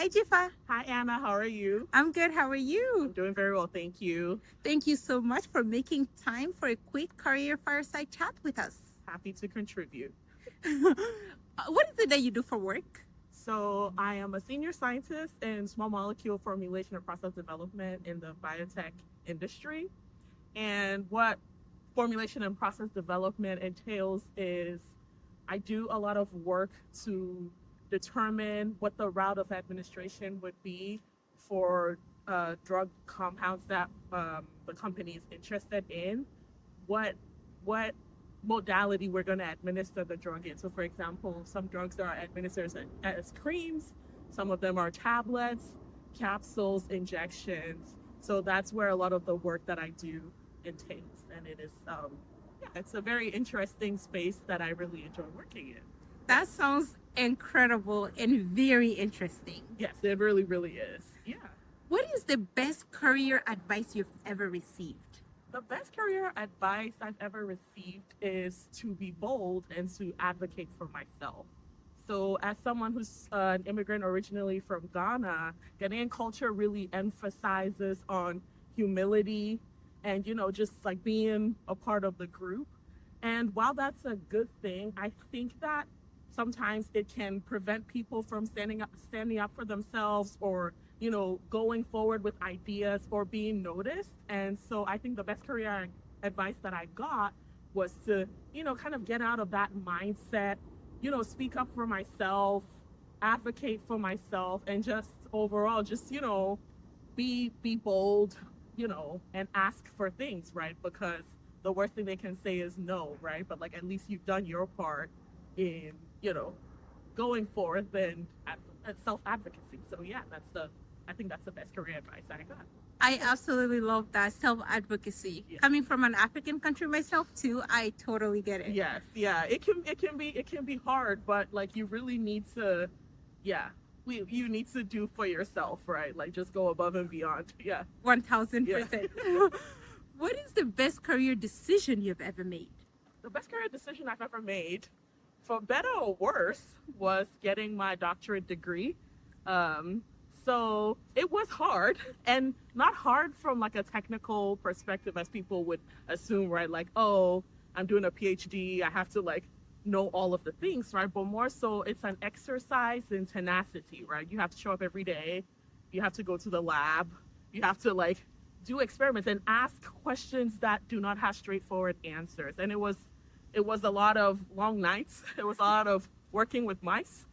Hi, Dzifa. Hi, Anna. How are you? I'm good. How are I'm you? doing very well, thank you. Thank you so much for making time for a quick career fireside chat with us. Happy to contribute. What is it that you do for work? So, I am a senior scientist in small molecule formulation and process development in the biotech industry. And what formulation and process development entails is I do a lot of work to determine what the route of administration would be for drug compounds that the company is interested in. What modality we're going to administer the drug in. So, for example, some drugs are administered as creams, some of them are tablets, capsules, injections. So that's where a lot of the work that I do entails, and it is yeah, it's a very interesting space that I really enjoy working in. That sounds incredible and very interesting. Yes, it really is. Yeah. What is the best career advice you've ever received? The best career advice I've ever received is to be bold and to advocate for myself. So, as someone who's an immigrant originally from Ghana, Ghanaian culture really emphasizes on humility and, just like being a part of the group. And while that's a good thing, I think that sometimes it can prevent people from standing up for themselves or going forward with ideas or being noticed. And so I think the best career advice that I got was to, kind of get out of that mindset, speak up for myself, advocate for myself, and just overall, just, be bold, and ask for things, right? Because the worst thing they can say is no, right? But like at least you've done your part in, going forth and self advocacy. So yeah, I think that's the best career advice I got. I absolutely love that self advocacy. Yeah. Coming from an African country myself too, I totally get it. Yes, yeah, it can be hard, but like you really need to, yeah, you need to do for yourself, right? Like just go above and beyond. Yeah. 1000%. What is the best career decision you've ever made? The best career decision I've ever made, for better or worse, was getting my doctorate degree. Um, so it was hard, and not hard from like a technical perspective as people would assume, right? Like, oh, I'm doing a PhD, I have to like know all of the things, right? But more so, it's an exercise in tenacity, right? You have to show up every day, you have to go to the lab, you have to like do experiments and ask questions that do not have straightforward answers. And it was a lot of long nights. It was a lot of working with mice.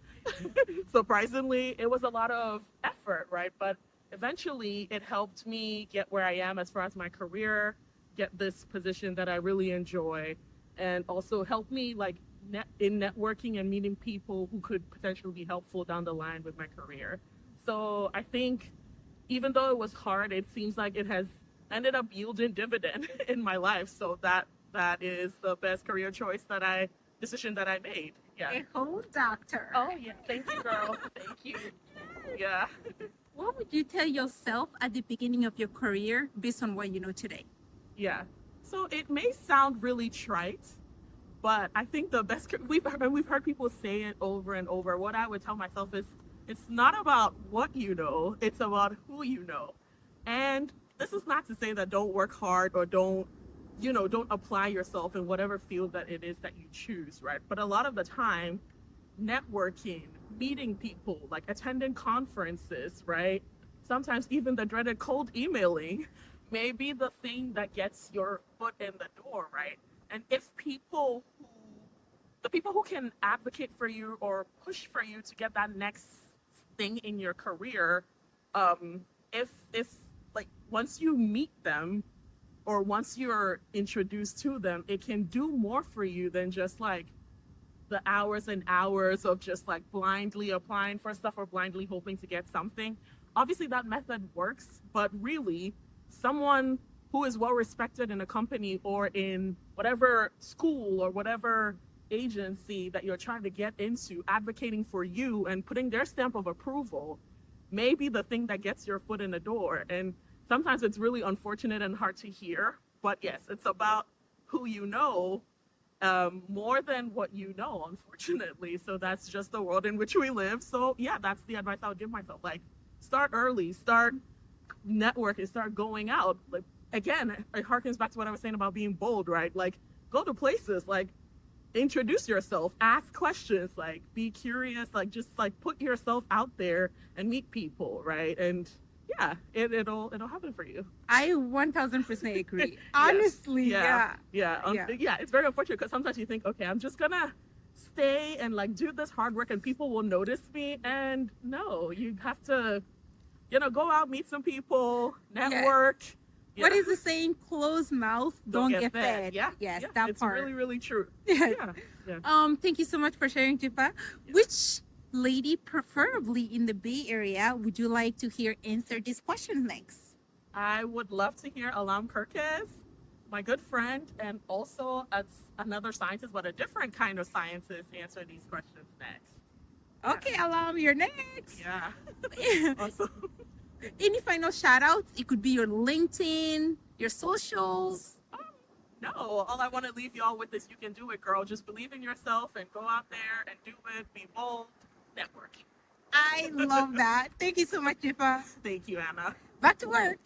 Surprisingly, it was a lot of effort, right? But eventually it helped me get where I am as far as my career, get this position that I really enjoy, and also help me like in networking and meeting people who could potentially be helpful down the line with my career. So I think even though it was hard, it seems like it has ended up yielding dividend in my life. So that is the best career decision that I made. Yeah. A whole doctor. Oh yeah. Thank you, girl. Thank you. Yeah. What would you tell yourself at the beginning of your career based on what you know today? Yeah. So it may sound really trite, but I think the best we've heard people say it over and over. What I would tell myself is it's not about what you know, it's about who you know. And this is not to say that don't work hard or don't apply yourself in whatever field that it is that you choose, right? But a lot of the time, networking, meeting people, like attending conferences, right? Sometimes even the dreaded cold emailing may be the thing that gets your foot in the door, right? And if the people who can advocate for you or push for you to get that next thing in your career, if like once you meet them or once you're introduced to them, it can do more for you than just like the hours and hours of just like blindly applying for stuff or blindly hoping to get something. Obviously that method works, but really someone who is well respected in a company or in whatever school or whatever agency that you're trying to get into, advocating for you and putting their stamp of approval may be the thing that gets your foot in the door. And sometimes it's really unfortunate and hard to hear, but yes, it's about who you know more than what you know, unfortunately. So that's just the world in which we live. So yeah, that's the advice I would give myself. Like, start early, start networking, start going out. Like, again, it harkens back to what I was saying about being bold, right? Like, go to places, like, introduce yourself, ask questions, like, be curious, like, just like put yourself out there and meet people, right? And yeah, it'll happen for you. I 1000% agree. Yes. Honestly, yeah. Yeah, it's very unfortunate because sometimes you think, okay, I'm just gonna stay and like do this hard work and people will notice me. And no, you have to, go out, meet some people, network. Yeah. What is the saying? Closed mouth don't get fed. Yeah. Yes, Yeah. that It's part. really, really true. Yeah. Yeah. Thank you so much for sharing, Dzifa. Which lady, preferably in the Bay Area, would you like to hear answer this question next? I would love to hear Alam Kirkes, my good friend, and also another scientist, but a different kind of scientist, answer these questions next. Okay, Alam, you're next. Yeah. Awesome. Any final shout outs? It could be your LinkedIn, your socials. No, all I want to leave y'all with is you can do it, girl. Just believe in yourself and go out there and do it. Be bold. Network. I love that. Thank you so much, Dzifa. Thank you, Anna. Back to work.